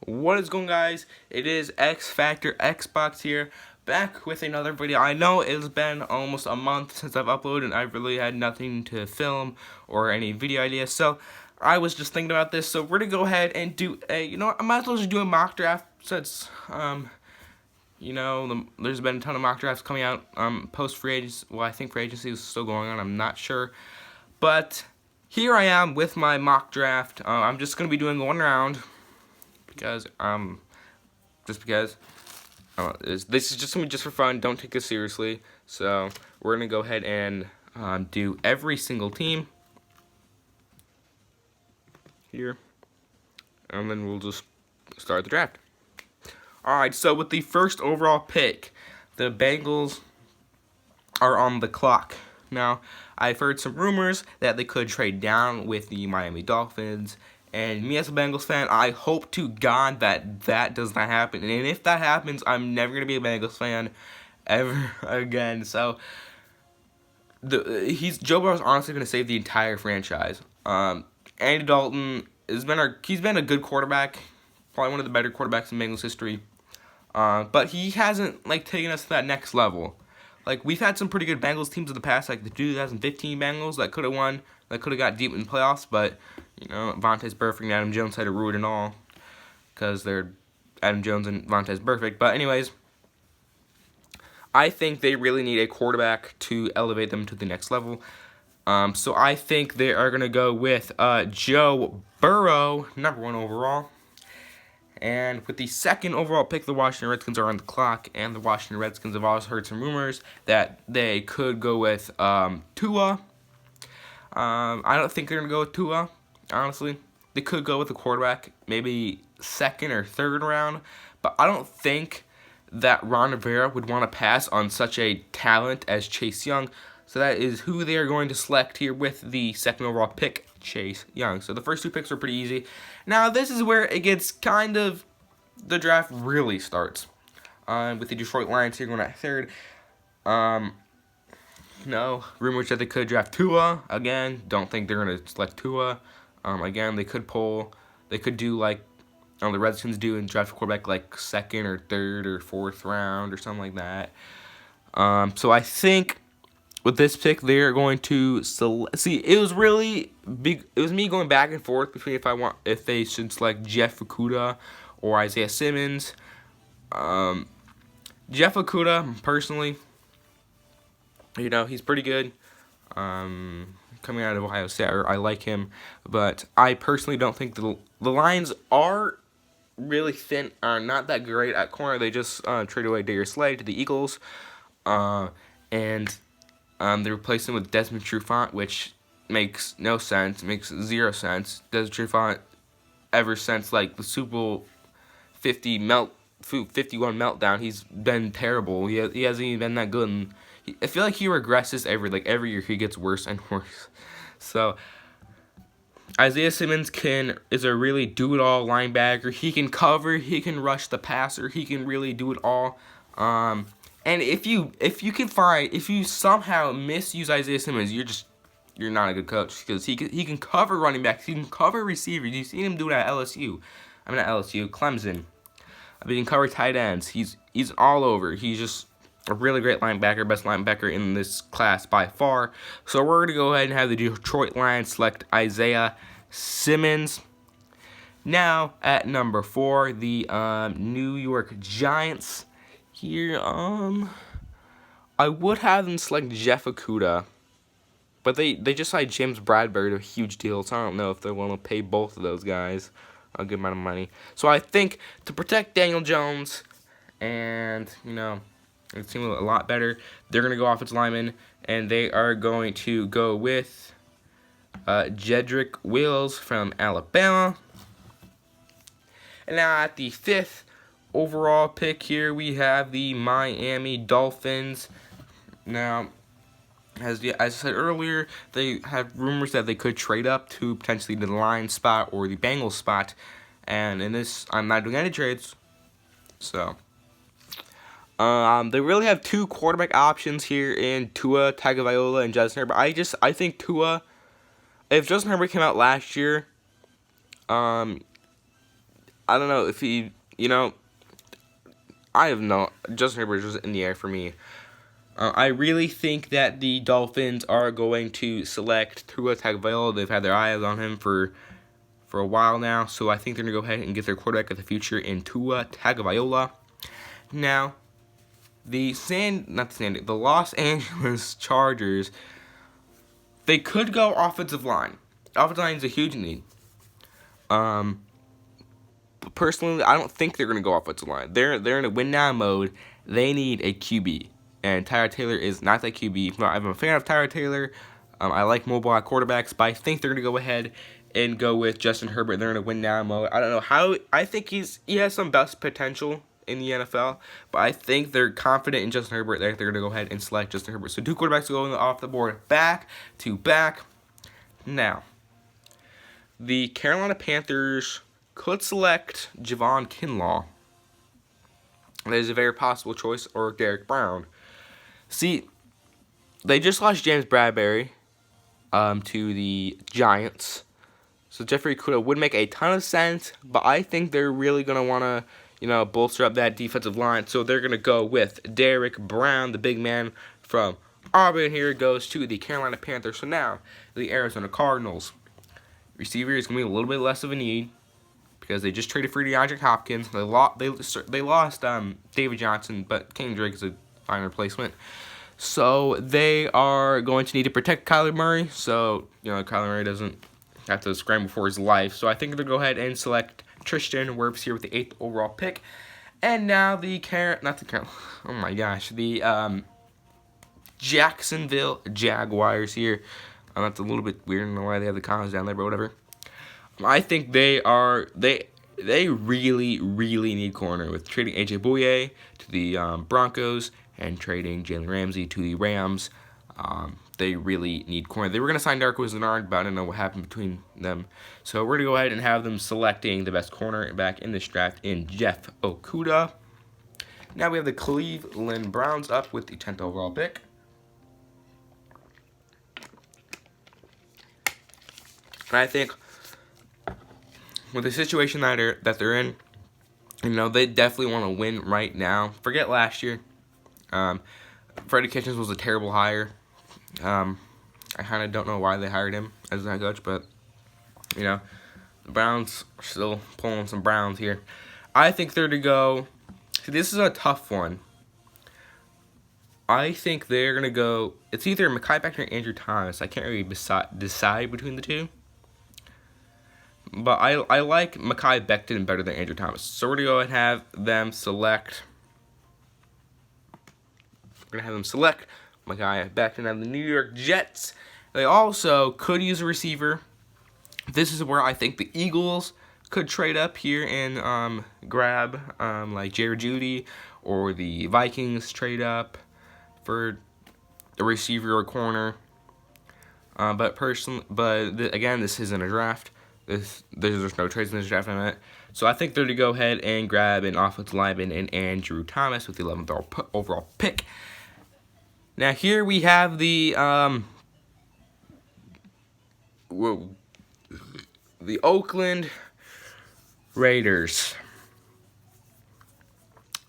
What is going, guys? It is X Factor Xbox here, back with another video. I know it's been almost a month since I've uploaded and I really had nothing to film or any video ideas, so I was just thinking about this. So we're gonna go ahead and do I might as well just do a mock draft since there's been a ton of mock drafts coming out post free agency. Well, I think free agency is still going on, I'm not sure, but here I am with my mock draft. I'm just gonna be doing one round because this is just gonna be just for fun. Don't take this seriously. So we're gonna go ahead and do every single team here, and then we'll just start the draft. All right. So with the first overall pick, the Bengals are on the clock. Now, I've heard some rumors that they could trade down with the Miami Dolphins. And me as a Bengals fan, I hope to God that does not happen. And if that happens, I'm never going to be a Bengals fan ever again. So, Joe Burrow's honestly going to save the entire franchise. Andy Dalton he's been a good quarterback, probably one of the better quarterbacks in Bengals history. But he hasn't taken us to that next level. We've had some pretty good Bengals teams in the past, like the 2015 Bengals that could have won, that could have got deep in the playoffs, but Vontaze Burfict and Adam Jones had to ruin it all because they're Adam Jones and Vontaze Burfict. But anyways, I think they really need a quarterback to elevate them to the next level. So I think they are going to go with Joe Burrow, #1 overall. And with the second overall pick, the Washington Redskins are on the clock, and the Washington Redskins have also heard some rumors that they could go with Tua. I don't think they're going to go with Tua, honestly. They could go with a quarterback, maybe second or third round, but I don't think that Ron Rivera would want to pass on such a talent as Chase Young. So that is who they are going to select here with the second overall pick, Chase Young. So the first two picks are pretty easy. Now this is where it gets the draft really starts. With the Detroit Lions here going at third. Rumors that they could draft Tua. Again, don't think they're going to select Tua. Again, they could do the Redskins do and draft a quarterback second or third or fourth round or something like that. So I think with this pick, they're going to see. It was really big. It was me going back and forth between if they should select Jeff Okudah or Isaiah Simmons. Jeff Okudah, personally, he's pretty good. Coming out of Ohio State, I like him, but I personally don't think the Lions are really thin, are not that great at corner. They just traded away Darius Slay to the Eagles, and they replaced him with Desmond Trufant, which makes no sense. It makes zero sense. Desmond Trufant, ever since the Super Bowl 51 meltdown, he's been terrible. He hasn't even been that good. And I feel like he regresses every year. He gets worse and worse. So Isaiah Simmons is a really do-it-all linebacker. He can cover, he can rush the passer, he can really do it all. And if you somehow misuse Isaiah Simmons, you're not a good coach, because he can cover running backs, he can cover receivers. You've seen him do it at LSU. Not LSU, Clemson. He can cover tight ends. He's all over. He's just a really great linebacker, best linebacker in this class by far. So we're going to go ahead and have the Detroit Lions select Isaiah Simmons. Now at number 4, the New York Giants. Here, I would have them select Jeff Okudah, but they just signed James Bradbury to a huge deal, so I don't know if they want to pay both of those guys a good amount of money. So I think to protect Daniel Jones and, it seems a lot better, they're going to go offensive lineman, and they are going to go with Jedrick Wills from Alabama. And now at the 5th overall pick here, we have the Miami Dolphins. Now, as I said earlier, they have rumors that they could trade up to potentially the Lions spot or the Bengals spot. And in this, I'm not doing any trades. So, they really have two quarterback options here in Tua Tagovailoa and Justin Herbert. I think Tua, if Justin Herbert came out last year, I don't know if he, I have no. Justin Herbert is in the air for me. I really think that the Dolphins are going to select Tua Tagovailoa. They've had their eyes on him for a while now, so I think they're going to go ahead and get their quarterback of the future in Tua Tagovailoa. Now, the Los Angeles Chargers, they could go offensive line. Offensive line is a huge need. But personally, I don't think they're going to go offensive line. They're in a win now mode. They need a QB, and Tyrod Taylor is not that QB. I'm a fan of Tyrod Taylor. I like mobile quarterbacks, but I think they're going to go ahead and go with Justin Herbert. They're in a win now mode. I don't know how. I think he has some best potential in the NFL, but I think they're confident in Justin Herbert. They're going to go ahead and select Justin Herbert. So 2 quarterbacks going off the board, back to back. Now, the Carolina Panthers could select Javon Kinlaw. That is a very possible choice, or Derek Brown. See, they just lost James Bradbury to the Giants. So Jeffrey Okudah would make a ton of sense, but I think they're really going to want to, bolster up that defensive line. So they're going to go with Derek Brown, the big man from Auburn. Here goes to the Carolina Panthers. So now, the Arizona Cardinals. Receiver is going to be a little bit less of a need because they just traded for DeAndre Hopkins. They lost David Johnson, but King Drake is a fine replacement. So they are going to need to protect Kyler Murray. So, Kyler Murray doesn't have to scramble for his life. So I think they'll go ahead and select Tristan Wirfs here with the 8th overall pick. And now the Jacksonville Jaguars here. That's a little bit weird. I don't know why they have the commas down there, but whatever. I think they really, really need corner with trading AJ Bouye to the Broncos and trading Jalen Ramsey to the Rams. They really need corner. They were going to sign Darko Zenard, but I don't know what happened between them. So we're going to go ahead and have them selecting the best corner back in this draft in Jeff Okudah. Now we have the Cleveland Browns up with the 10th overall pick. And I think with the situation that they're in, they definitely want to win right now. Forget last year. Freddie Kitchens was a terrible hire. I kind of don't know why they hired him as a head coach, but, the Browns are still pulling some Browns here. I think they're to go. See, this is a tough one. I think they're going to go. It's either Mekhi Becton or Andrew Thomas. I can't really decide between the two. But I like Mekhi Becton better than Andrew Thomas. So we're going to go ahead and have them select. We're going to have them select Mekhi Becton of the New York Jets. They also could use a receiver. This is where I think the Eagles could trade up here and grab like Jerry Jeudy, or the Vikings trade up for a receiver or corner. But again, this isn't a draft. There's no trades in this draft, So I think they're to go ahead and grab an offensive lineman in Andrew Thomas with the 11th overall pick. Now here we have the Oakland Raiders.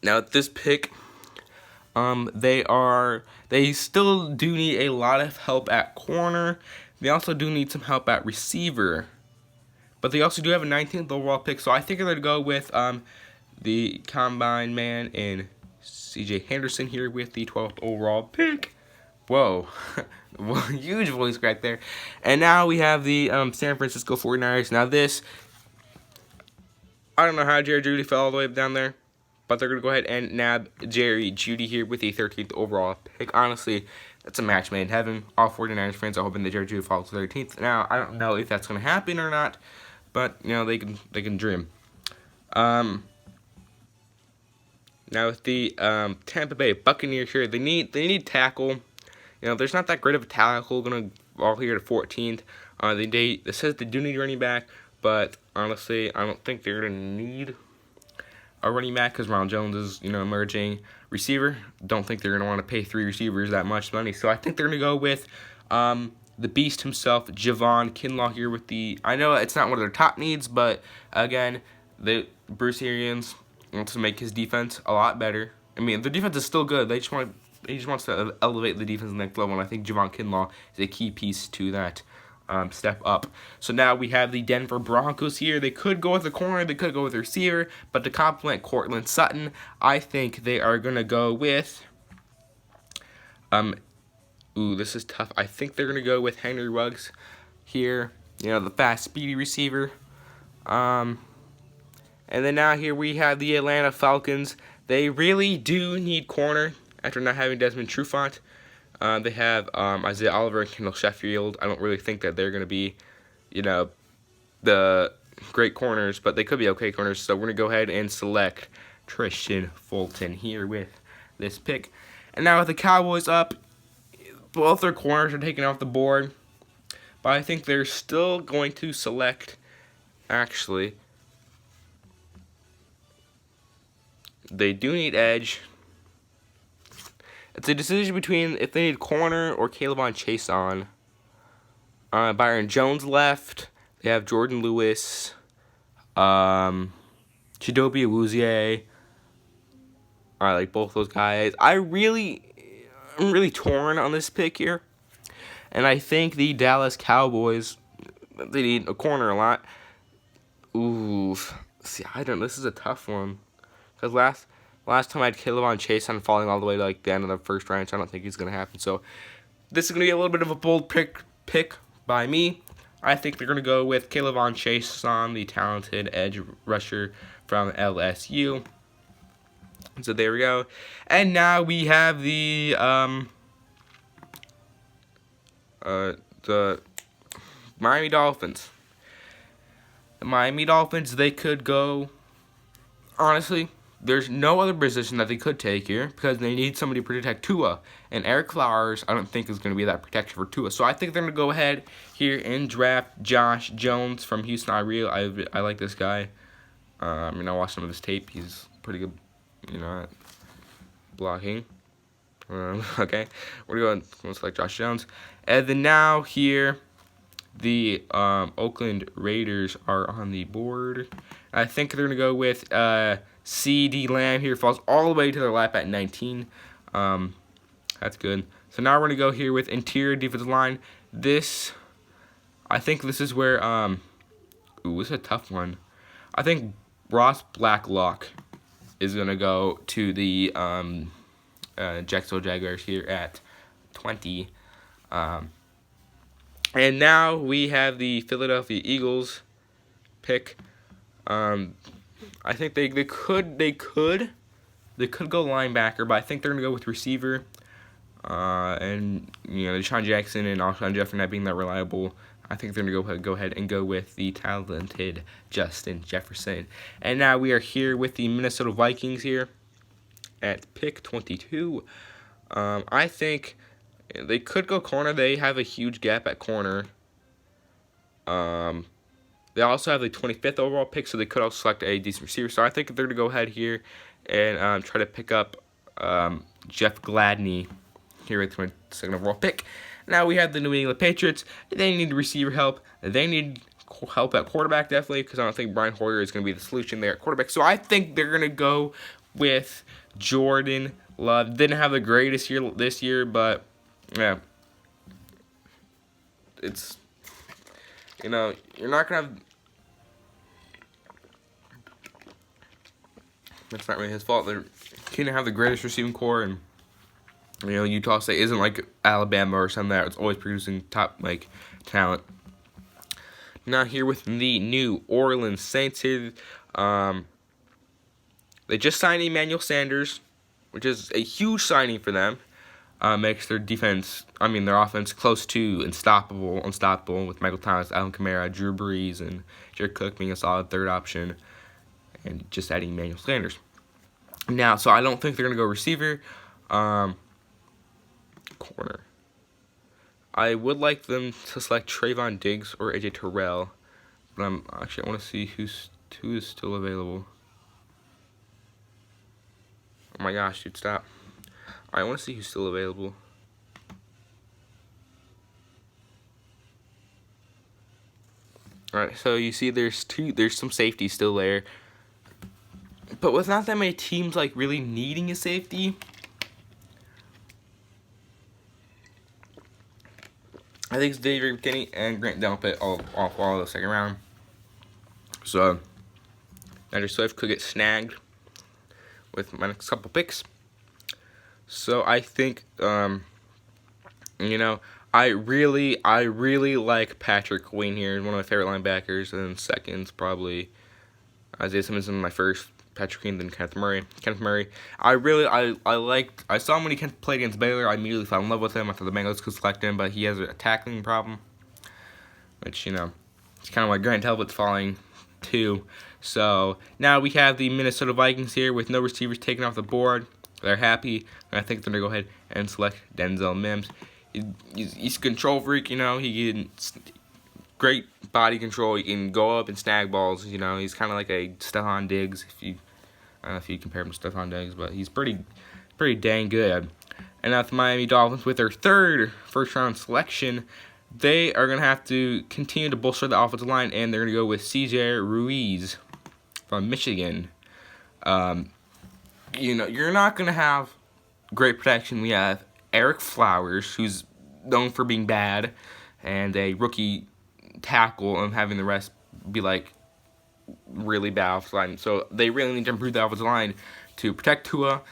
Now at this pick, they still do need a lot of help at corner. They also do need some help at receiver. But they also do have a 19th overall pick, so I think they're going to go with the combine man in C.J. Henderson here with the 12th overall pick. Whoa. Huge voice crack there. And now we have the San Francisco 49ers. Now this, I don't know how Jerry Jeudy fell all the way down there, but they're going to go ahead and nab Jerry Jeudy here with the 13th overall pick. Honestly, that's a match made in heaven. All 49ers fans are hoping that Jerry Jeudy falls to 13th. Now, I don't know if that's going to happen or not, but, they can dream. Now with the Tampa Bay Buccaneers here, they need tackle. There's not that great of a tackle going to fall here to 14th. It says they do need a running back, but honestly, I don't think they're going to need a running back because Ronald Jones is, emerging. Receiver, don't think they're going to want to pay 3 receivers that much money. So I think they're going to go with the beast himself, Javon Kinlaw here with the. I know it's not one of their top needs, but again, Bruce Arians wants to make his defense a lot better. I mean, the defense is still good. He just wants to elevate the defense to the next level, and I think Javon Kinlaw is a key piece to that step up. So now we have the Denver Broncos here. They could go with the corner, they could go with the receiver, but to complement Courtland Sutton, I think they are going to go with... this is tough. I think they're going to go with Henry Ruggs here. You know, the fast, speedy receiver. And then now here we have the Atlanta Falcons. They really do need corner after not having Desmond Trufant. They have Isaiah Oliver and Kendall Sheffield. I don't really think that they're going to be, you know, the great corners, but they could be okay corners. So we're going to go ahead and select Tristan Fulton here with this pick. And now with the Cowboys up, both their corners are taken off the board. But I think they're still going to select, actually, they do need edge. It's a decision between if they need corner or Caleb Chase on. Byron Jones left. They have Jordan Lewis, Chidobe Awuzie. I like both those guys. I'm really torn on this pick here. And I think the Dallas Cowboys, they need a corner a lot. Ooh, see, this is a tough one. Because last time I had Caleb Chase on falling all the way to like the end of the first round, so I don't think it's going to happen. So this is going to be a little bit of a bold pick by me. I think they're going to go with Caleb Chase on, the talented edge rusher from LSU. So there we go. And now we have the Miami Dolphins. The Miami Dolphins, they could go, honestly, there's no other position that they could take here because they need somebody to protect Tua. And Eric Flowers, I don't think is going to be that protection for Tua. So I think they're going to go ahead here and draft Josh Jones from Houston. I like this guy. I watched some of his tape. He's pretty good, at blocking. Okay, we're going to select Josh Jones. And then now here, the Oakland Raiders are on the board. I think they're going to go with C.D. Lamb here. Falls all the way to their lap at 19. That's good. So now we're going to go here with interior defensive line. I think this is where, this is a tough one. I think Ross Blacklock is going to go to the Jacksonville Jaguars here at 20. And now we have the Philadelphia Eagles pick. I think they could go linebacker, but I think they're gonna go with receiver. And Deshaun Jackson and Alshon Jeffrey not being that reliable, I think they're gonna go ahead and go with the talented Justin Jefferson. And now we are here with the Minnesota Vikings here at pick 22. I think they could go corner. They have a huge gap at corner. They also have the 25th overall pick, so they could also select a decent receiver. So I think they're going to go ahead here and try to pick up Jeff Gladney here with the 22nd overall pick. Now we have the New England Patriots. They need receiver help. They need help at quarterback, definitely, because I don't think Brian Hoyer is going to be the solution there at quarterback. So I think they're going to go with Jordan Love. Didn't have the greatest year this year, but yeah, it's, you're not going to have, it's not really his fault. They couldn't have the greatest receiving core, and, Utah State isn't like Alabama or something that's always producing top, talent. Now here with the New Orleans Saints here, they just signed Emmanuel Sanders, which is a huge signing for them. Makes their offense close to unstoppable with Michael Thomas, Alvin Kamara, Drew Brees, and Jared Cook being a solid third option, and just adding Emmanuel Sanders. Now, so I don't think they're going to go receiver. Corner. I would like them to select Trayvon Diggs or AJ Terrell, but I want to see who is still available. Oh my gosh, dude, stop. I want to see who's still available. Alright, so you see there's some safety still there. But with not that many teams like really needing a safety, I think it's David McKinney and Grant Delpit all the second round. So Andrew Swift could get snagged with my next couple picks. So I think, you know, I really like Patrick Queen here. One of my favorite linebackers. And then second's probably Isaiah Simmons in my first. Patrick Queen, then Kenneth Murray. I saw him when he played against Baylor. I immediately fell in love with him. I thought the Bengals could select him, but he has a tackling problem, which, you know, it's kind of like Grant Delpit's falling too. So now we have the Minnesota Vikings here with no receivers taken off the board. They're happy, and I think they're going to go ahead and select Denzel Mims. He's a control freak, you know. He can great body control. He can go up and snag balls. You know, he's kind of like a Stephon Diggs. I don't know if you compare him to Stephon Diggs, but he's pretty dang good. And now the Miami Dolphins, with their third first-round selection, they are going to have to continue to bolster the offensive line, and they're going to go with C.J. Ruiz from Michigan. You know, you're not going to have great protection. We have Eric Flowers, who's known for being bad, and a rookie tackle, and having the rest be like really bad offensive line. So they really need to improve the offensive line to protect Tua.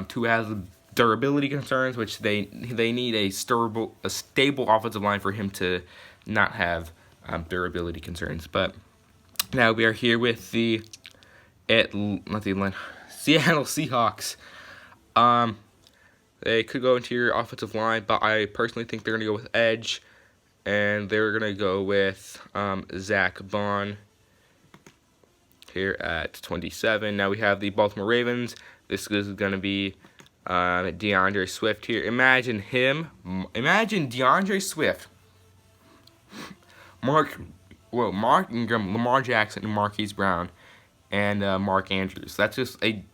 Tua has durability concerns, which they need a stable offensive line for him to not have durability concerns. But now we are here with the Seattle Seahawks. They could go into your offensive line, but I personally think they're going to go with edge, and they're going to go with Zach Bond here at 27. Now we have the Baltimore Ravens. This is going to be DeAndre Swift here. Imagine DeAndre Swift, Mark Ingram, Lamar Jackson, and Marquise Brown, and Mark Andrews. That's just a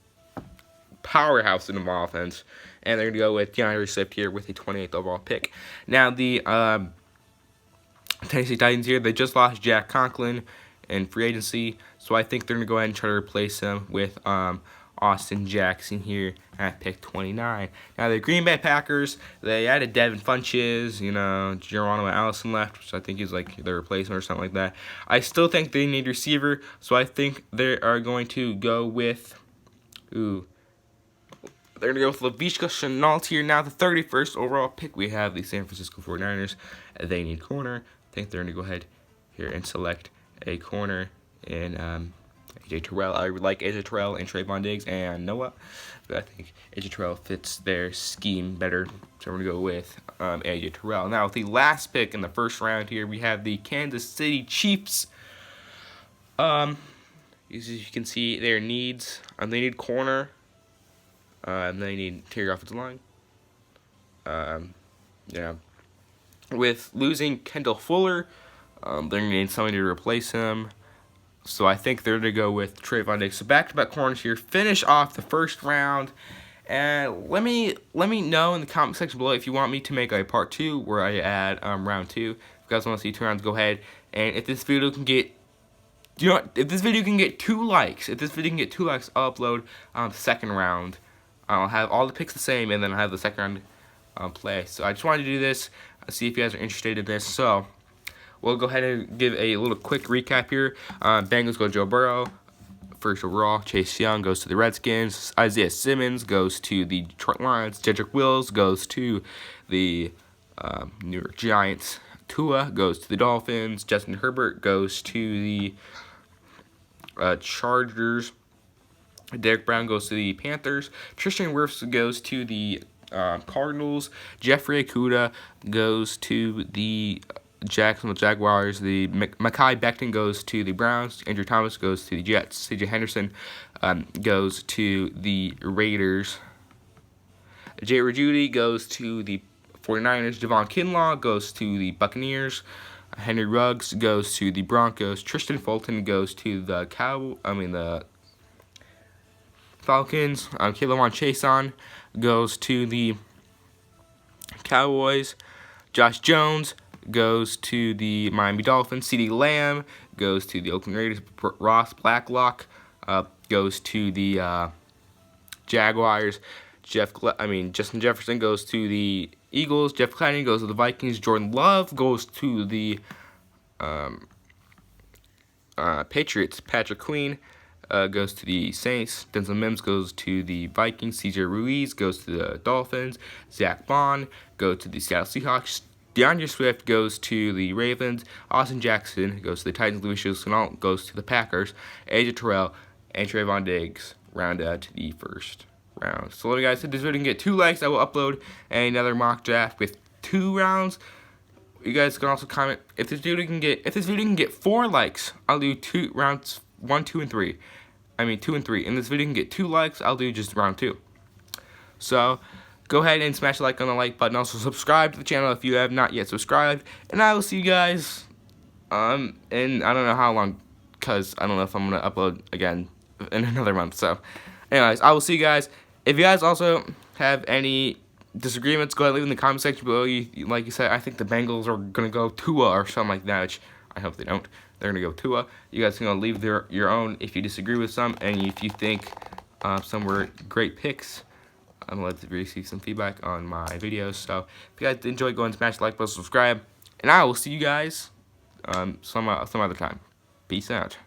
powerhouse in the offense. And they're going to go with DeAndre Swift here with a 28th overall pick. Now the Tennessee Titans here, they just lost Jack Conklin in free agency, so I think they're going to go ahead and try to replace him with Austin Jackson here at pick 29. Now the Green Bay Packers, they added Devin Funchess, you know, Geronimo Allison left, which I think is like their replacement or something like that. I still think they need receiver, so I think they are going to go with, they're going to go with Laviska Shenault here. Now the 31st overall pick, we have the San Francisco 49ers. They need corner. I think they're going to go ahead here and select a corner in AJ Terrell. I like AJ Terrell and Trayvon Diggs and Noah, but I think AJ Terrell fits their scheme better, so we're going to go with AJ Terrell. Now, with the last pick in the first round here, we have the Kansas City Chiefs. As you can see, their needs, they need corner, and they need interior offensive line. Yeah. With losing Kendall Fuller, they're going to need somebody to replace him. So I think they're going to go with Trayvon Diggs. So back-to-back corners here. Finish off the first round. And let me know in the comment section below if you want me to make a part 2 where I add round 2. If you guys want to see 2 rounds, go ahead. And if this video can get, if this video can get 2 likes, I'll upload the second round. I'll have all the picks the same, and then I'll have the second round play. So I just wanted to do this, see if you guys are interested in this. So we'll go ahead and give a little quick recap here. Bengals go Joe Burrow, first overall. Chase Young goes to the Redskins. Isaiah Simmons goes to the Detroit Lions. Jedrick Wills goes to the New York Giants. Tua goes to the Dolphins. Justin Herbert goes to the Chargers. Derek Brown goes to the Panthers. Tristan Wirfs goes to the Cardinals. Jeffrey Okudah goes to the Jacksonville Jaguars. The Mekhi Becton goes to the Browns. Andrew Thomas goes to the Jets. C.J. Henderson goes to the Raiders. Jay Judy goes to the 49ers. Javon Kinlaw goes to the Buccaneers. Henry Ruggs goes to the Broncos. Tristan Fulton goes to the Falcons. K'Lavon Chaisson goes to the Cowboys. Josh Jones goes to the Miami Dolphins. CeeDee Lamb goes to the Oakland Raiders. Ross Blacklock goes to the Jaguars. Justin Jefferson goes to the Eagles. Jeff Gladney goes to the Vikings. Jordan Love goes to the Patriots. Patrick Queen goes to the Saints. Denzel Mims goes to the Vikings. C.J. Ruiz goes to the Dolphins. Zach Bond goes to the Seattle Seahawks. DeAndre Swift goes to the Ravens. Austin Jackson goes to the Titans. Louis Chenault goes to the Packers. AJ Terrell and Trayvon Diggs round out to the first round. So let me guys, if this video can get 2 likes, I will upload another mock draft with 2 rounds. You guys can also comment if this video can get 4 likes. I'll do 2 rounds 1, 2, and 3. 2 and 3. And this video can get 2 likes. I'll do just round 2. So go ahead and smash a like on the like button. Also subscribe to the channel if you have not yet subscribed. And I will see you guys in I don't know how long, because I don't know if I'm gonna upload again in another month. So anyways, I will see you guys. If you guys also have any disagreements, go ahead and leave in the comment section below. Like you said, I think the Bengals are gonna go Tua or something like that, which I hope they don't. They're gonna go Tua. You guys can leave your own if you disagree with some, and if you think some were great picks. I'm gonna let to receive some feedback on my videos. So if you guys enjoy, go and smash the like button, subscribe, and I will see you guys some other time. Peace out.